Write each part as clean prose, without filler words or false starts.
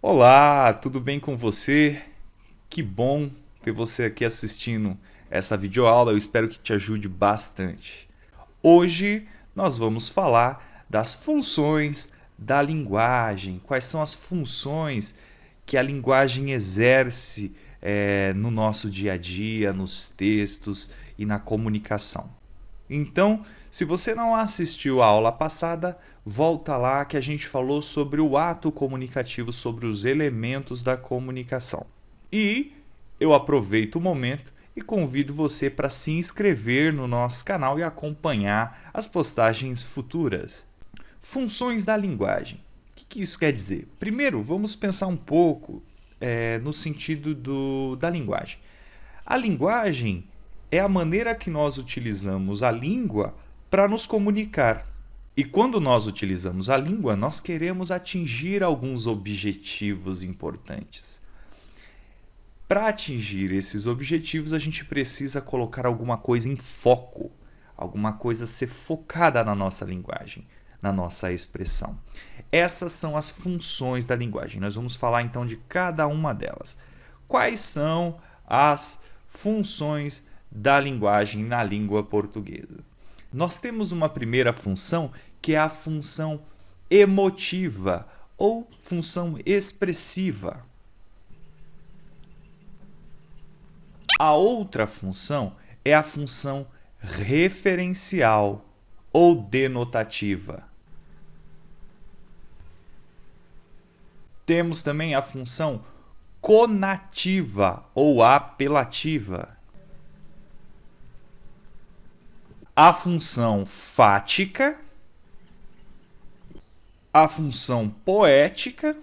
Olá, tudo bem com você? Que bom ter você aqui assistindo essa videoaula, eu espero que te ajude bastante. Hoje nós vamos falar das funções da linguagem, quais são as funções que a linguagem exerce no nosso dia a dia, nos textos e na comunicação. Então, se você não assistiu a aula passada, volta lá que a gente falou sobre o ato comunicativo, sobre os elementos da comunicação. E eu aproveito o momento e convido você para se inscrever no nosso canal e acompanhar as postagens futuras. Funções da linguagem. O que isso quer dizer? Primeiro, vamos pensar um pouco no sentido da linguagem. A linguagem é a maneira que nós utilizamos a língua para nos comunicar. E quando nós utilizamos a língua, nós queremos atingir alguns objetivos importantes. Para atingir esses objetivos, a gente precisa colocar alguma coisa em foco, alguma coisa ser focada na nossa linguagem, na nossa expressão. Essas são as funções da linguagem. Nós vamos falar então de cada uma delas. Quais são as funções da linguagem na língua portuguesa? Nós temos uma primeira função que é a função emotiva ou função expressiva. A outra função é a função referencial ou denotativa. Temos também a função conativa ou apelativa. A função fática, a função poética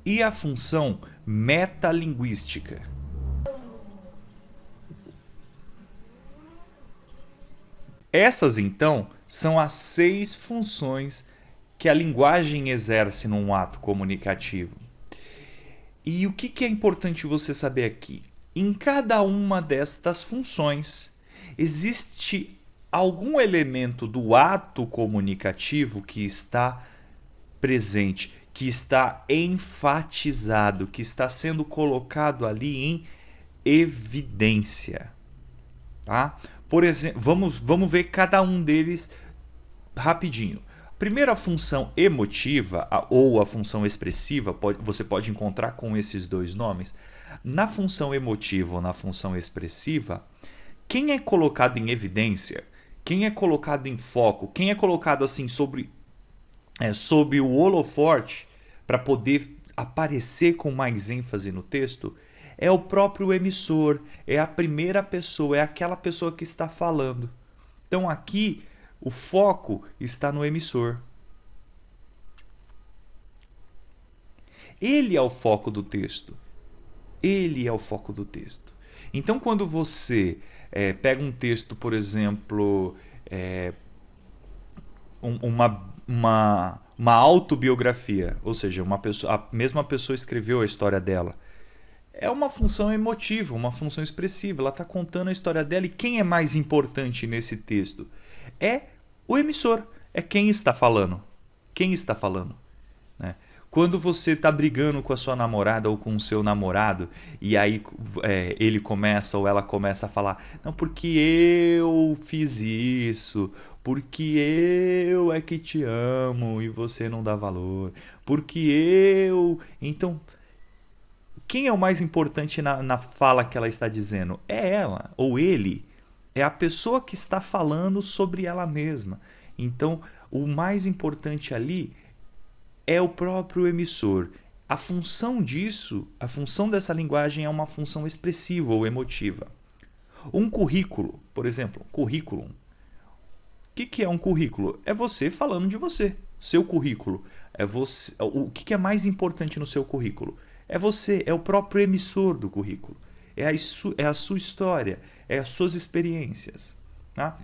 e a função metalinguística. Essas, então, são as 6 funções que a linguagem exerce num ato comunicativo. E o que é importante você saber aqui? Em cada uma destas funções, existe algum elemento do ato comunicativo que está presente, que está enfatizado, que está sendo colocado ali em evidência. Tá? Por exemplo, vamos ver cada um deles rapidinho. Primeiro, a função emotiva ou a função expressiva, você pode encontrar com esses dois nomes. Na função emotiva ou na função expressiva, quem é colocado em evidência, quem é colocado em foco, quem é colocado assim sob o holofote para poder aparecer com mais ênfase no texto, é o próprio emissor, é a primeira pessoa, é aquela pessoa que está falando. Então aqui o foco está no emissor. Ele é o foco do texto. Ele é o foco do texto. Então quando você pega um texto, por exemplo, uma autobiografia, ou seja, a mesma pessoa escreveu a história dela. É uma função emotiva, uma função expressiva. Ela está contando a história dela e quem é mais importante nesse texto? É o emissor, é quem está falando. Quem está falando? Né? Quando você está brigando com a sua namorada ou com o seu namorado e aí ele começa ou ela começa a falar, não, porque eu fiz isso, porque eu é que te amo e você não dá valor, porque eu... Então, quem é o mais importante na fala que ela está dizendo? É ela ou ele. É a pessoa que está falando sobre ela mesma. Então, o mais importante ali é o próprio emissor. A função disso, a função dessa linguagem é uma função expressiva ou emotiva. Um currículo, por exemplo, currículo. O que é um currículo? É você falando de você. Seu currículo. É você. O que é mais importante no seu currículo? É você, é o próprio emissor do currículo. É a sua história, é as suas experiências. Tá?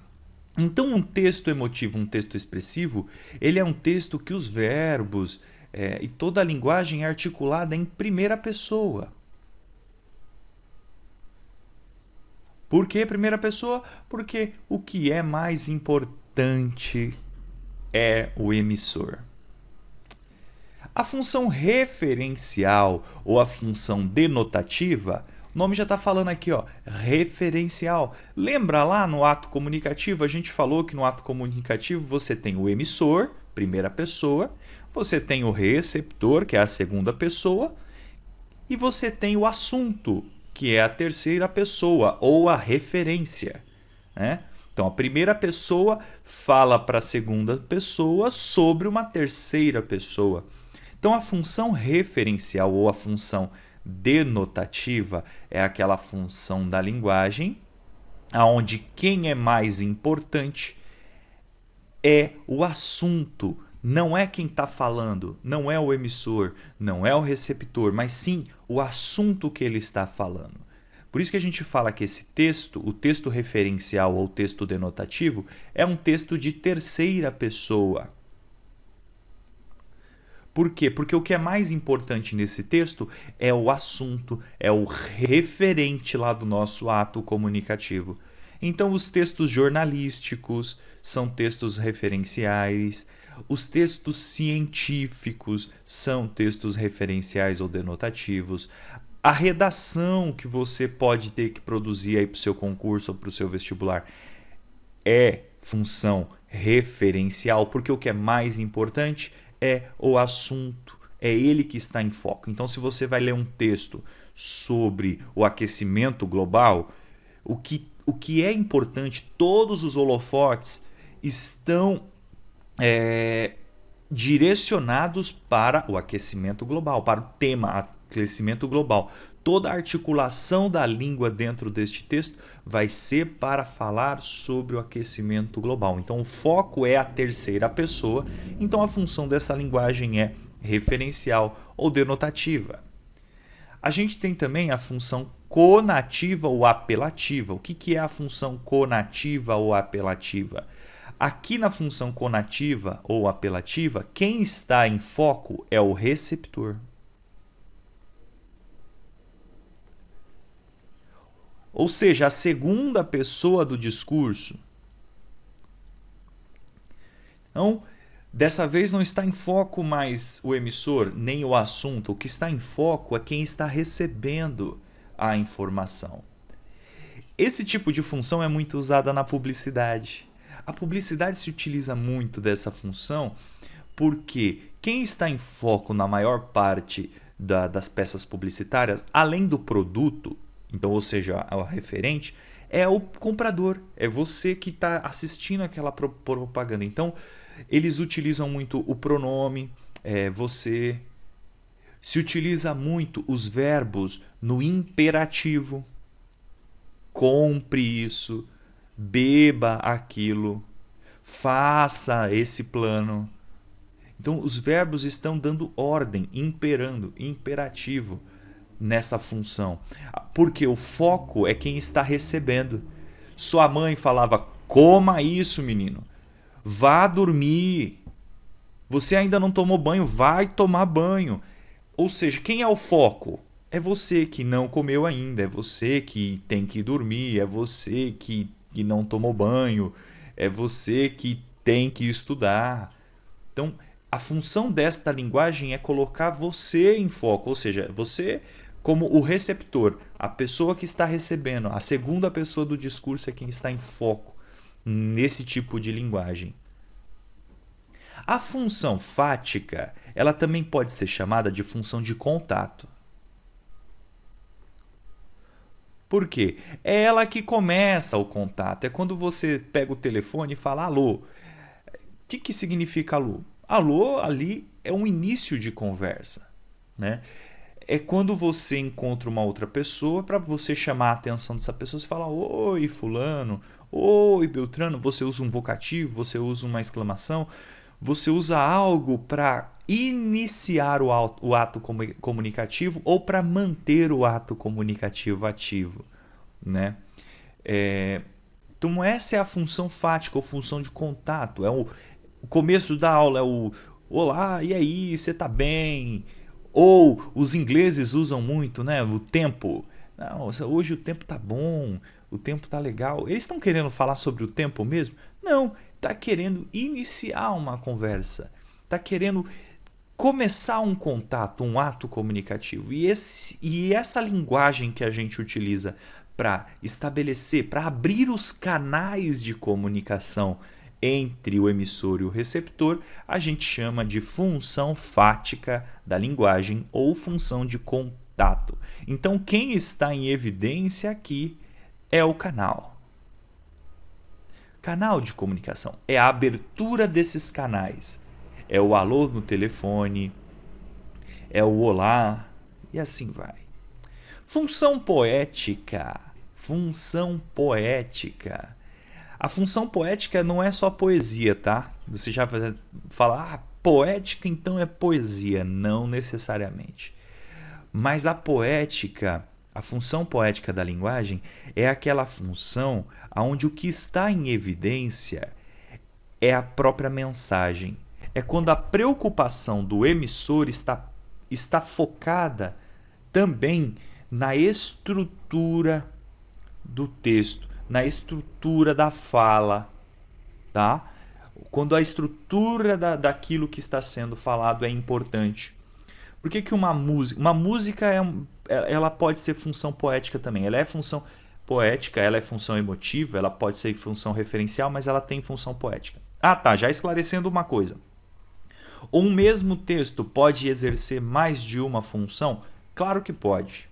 Então, um texto emotivo, um texto expressivo, ele é um texto que os verbos e toda a linguagem é articulada em primeira pessoa. Por que primeira pessoa? Porque o que é mais importante é o emissor. A função referencial ou a função denotativa, o nome já está falando aqui, ó, referencial. Lembra lá no ato comunicativo, a gente falou que no ato comunicativo você tem o emissor, primeira pessoa, você tem o receptor, que é a segunda pessoa, e você tem o assunto, que é a terceira pessoa ou a referência, né? Então, a primeira pessoa fala para a segunda pessoa sobre uma terceira pessoa. Então, a função referencial ou a função denotativa é aquela função da linguagem onde quem é mais importante é o assunto, não é quem está falando, não é o emissor, não é o receptor, mas sim o assunto que ele está falando. Por isso que a gente fala que esse texto, o texto referencial ou texto denotativo, é um texto de terceira pessoa. Por quê? Porque o que é mais importante nesse texto é o assunto, é o referente lá do nosso ato comunicativo. Então, os textos jornalísticos são textos referenciais, os textos científicos são textos referenciais ou denotativos. A redação que você pode ter que produzir aí para o seu concurso ou para o seu vestibular é função referencial, porque o que é mais importante é o assunto, é ele que está em foco. Então, se você vai ler um texto sobre o aquecimento global, o que é importante, todos os holofotes estão direcionados para o aquecimento global, para o tema aquecimento global. Toda a articulação da língua dentro deste texto vai ser para falar sobre o aquecimento global. Então, o foco é a terceira pessoa. Então, a função dessa linguagem é referencial ou denotativa. A gente tem também a função conativa ou apelativa. O que é a função conativa ou apelativa? Aqui na função conativa ou apelativa, quem está em foco é o receptor. Ou seja, a segunda pessoa do discurso. Então, dessa vez não está em foco mais o emissor, nem o assunto. O que está em foco é quem está recebendo a informação. Esse tipo de função é muito usada na publicidade. A publicidade se utiliza muito dessa função porque quem está em foco na maior parte das peças publicitárias, além do produto, então, ou seja, o referente, é o comprador, é você que está assistindo aquela propaganda. Então, eles utilizam muito o pronome, você. Se utiliza muito os verbos no imperativo. Compre isso, beba aquilo, faça esse plano. Então, os verbos estão dando ordem, imperando, imperativo nessa função. Porque o foco é quem está recebendo. Sua mãe falava, coma isso, menino. Vá dormir. Você ainda não tomou banho, vai tomar banho. Ou seja, quem é o foco? É você que não comeu ainda, é você que tem que dormir, é você que não tomou banho, é você que tem que estudar. Então, a função desta linguagem é colocar você em foco, ou seja, você como o receptor, a pessoa que está recebendo, a segunda pessoa do discurso é quem está em foco nesse tipo de linguagem. A função fática, ela também pode ser chamada de função de contato. Por quê? É ela que começa o contato. É quando você pega o telefone e fala alô. O que significa alô? Alô ali é um início de conversa, né? É quando você encontra uma outra pessoa, para você chamar a atenção dessa pessoa, você fala oi fulano, oi Beltrano, você usa um vocativo, você usa uma exclamação, você usa algo para iniciar o ato comunicativo ou para manter o ato comunicativo ativo, né? Então essa é a função fática ou função de contato. É o começo da aula, é o olá, e aí, você tá bem? Ou os ingleses usam muito, né? O tempo. Não, hoje o tempo tá bom, o tempo tá legal. Eles estão querendo falar sobre o tempo mesmo? Não, tá querendo iniciar uma conversa. Tá querendo começar um contato, um ato comunicativo. E essa linguagem que a gente utiliza para estabelecer, para abrir os canais de comunicação entre o emissor e o receptor, a gente chama de função fática da linguagem ou função de contato. Então, quem está em evidência aqui é o canal. Canal de comunicação é a abertura desses canais. É o alô no telefone, é o olá e assim vai. Função poética. Função poética. A função poética não é só poesia, tá? Você já fala, poética então é poesia. Não necessariamente. Mas a poética, a função poética da linguagem é aquela função onde o que está em evidência é a própria mensagem. É quando a preocupação do emissor está focada também na estrutura do texto, na estrutura da fala, tá? Quando a estrutura daquilo que está sendo falado é importante. Por que uma música... Uma música ela pode ser função poética também. Ela é função poética, ela é função emotiva, ela pode ser função referencial, mas ela tem função poética. Tá, já esclarecendo uma coisa. Um mesmo texto pode exercer mais de uma função? Claro que pode.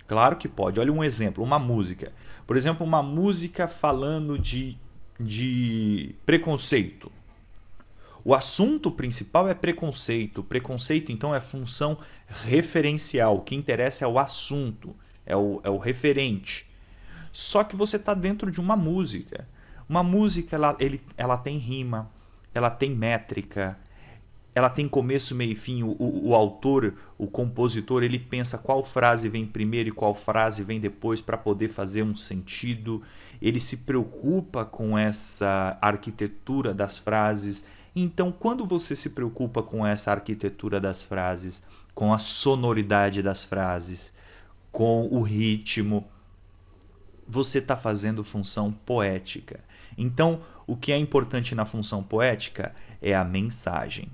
Claro que pode. Olha um exemplo, uma música. Por exemplo, uma música falando de preconceito. O assunto principal é preconceito. Preconceito, então, é função referencial. O que interessa é o assunto, é o referente. Só que você está dentro de uma música. Uma música ela tem rima, ela tem métrica, ela tem começo, meio e fim. O autor, o compositor, ele pensa qual frase vem primeiro e qual frase vem depois para poder fazer um sentido. Ele se preocupa com essa arquitetura das frases. Então, quando você se preocupa com essa arquitetura das frases, com a sonoridade das frases, com o ritmo, você está fazendo função poética. Então, o que é importante na função poética é a mensagem.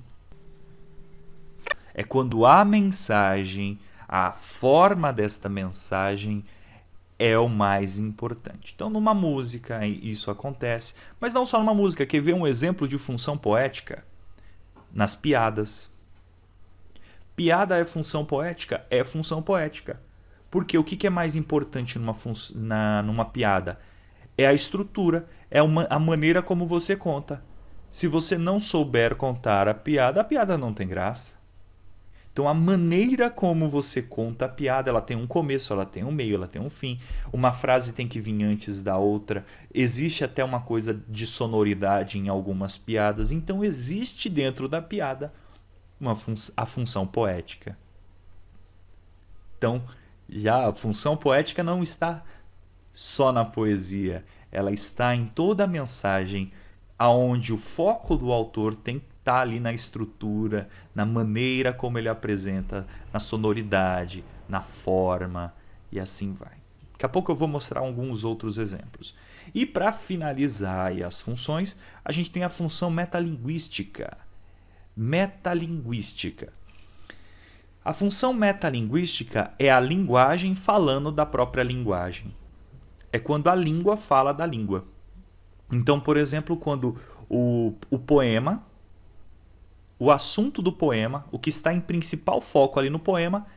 É quando a mensagem, a forma desta mensagem é o mais importante. Então, numa música isso acontece, mas não só numa música. Quer ver um exemplo de função poética? Nas piadas. Piada é função poética? É função poética. Porque o que é mais importante numa piada? É a estrutura, é a maneira como você conta. Se você não souber contar a piada não tem graça. Então, a maneira como você conta a piada, ela tem um começo, ela tem um meio, ela tem um fim. Uma frase tem que vir antes da outra. Existe até uma coisa de sonoridade em algumas piadas. Então, existe dentro da piada a função poética. Então, já a função poética não está só na poesia. Ela está em toda a mensagem, aonde o foco do autor tem que estar ali na estrutura, na maneira como ele apresenta, na sonoridade, na forma e assim vai. Daqui a pouco eu vou mostrar alguns outros exemplos. E para finalizar aí as funções, a gente tem a função metalinguística. Metalinguística. A função metalinguística é a linguagem falando da própria linguagem. É quando a língua fala da língua. Então, por exemplo, quando o poema, o assunto do poema, o que está em principal foco ali no poema,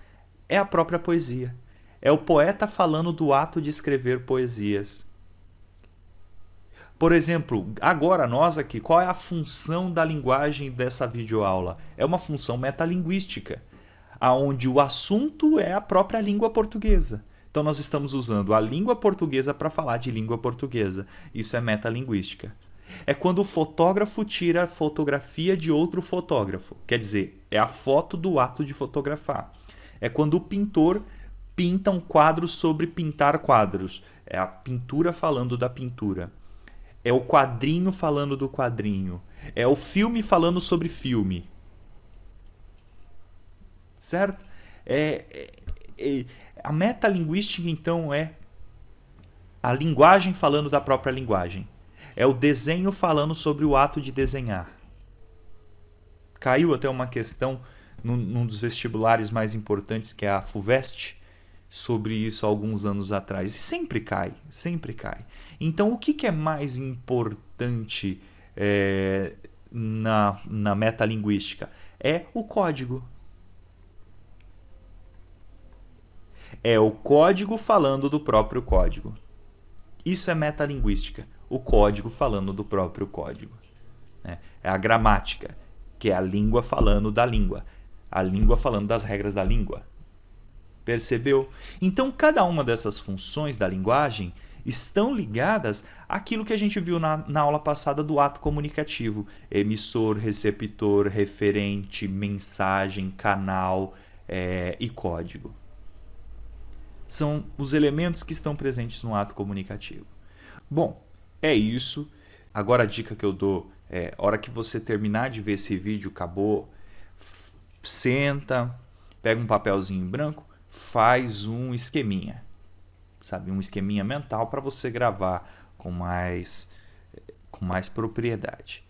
é a própria poesia. É o poeta falando do ato de escrever poesias. Por exemplo, agora nós aqui, qual é a função da linguagem dessa videoaula? É uma função metalinguística, onde o assunto é a própria língua portuguesa. Então nós estamos usando a língua portuguesa para falar de língua portuguesa. Isso é metalinguística. É quando o fotógrafo tira a fotografia de outro fotógrafo. Quer dizer, é a foto do ato de fotografar. É quando o pintor pinta um quadro sobre pintar quadros. É a pintura falando da pintura. É o quadrinho falando do quadrinho. É o filme falando sobre filme. Certo? A metalinguística, então, é a linguagem falando da própria linguagem. É o desenho falando sobre o ato de desenhar. Caiu até uma questão num dos vestibulares mais importantes, que é a FUVEST, sobre isso há alguns anos atrás. E sempre cai, sempre cai. Então, o que é mais importante na metalinguística? É o código. É o código falando do próprio código. Isso é metalinguística. O código falando do próprio código. É a gramática, que é a língua falando da língua. A língua falando das regras da língua. Percebeu? Então, cada uma dessas funções da linguagem estão ligadas àquilo que a gente viu na aula passada do ato comunicativo. Emissor, receptor, referente, mensagem, canal e código. São os elementos que estão presentes no ato comunicativo. Bom, é isso. Agora a dica que eu dou é, a hora que você terminar de ver esse vídeo, acabou, senta, pega um papelzinho em branco, faz um esqueminha, sabe? Um esqueminha mental para você gravar com mais propriedade.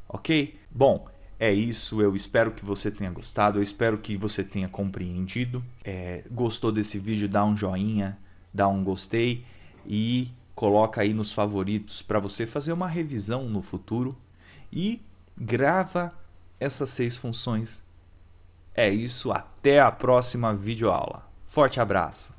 Ok? Bom, é isso. Eu espero que você tenha gostado. Eu espero que você tenha compreendido. Gostou desse vídeo? Dá um joinha, dá um gostei e coloca aí nos favoritos para você fazer uma revisão no futuro e grava essas 6 funções. É isso. Até a próxima videoaula. Forte abraço!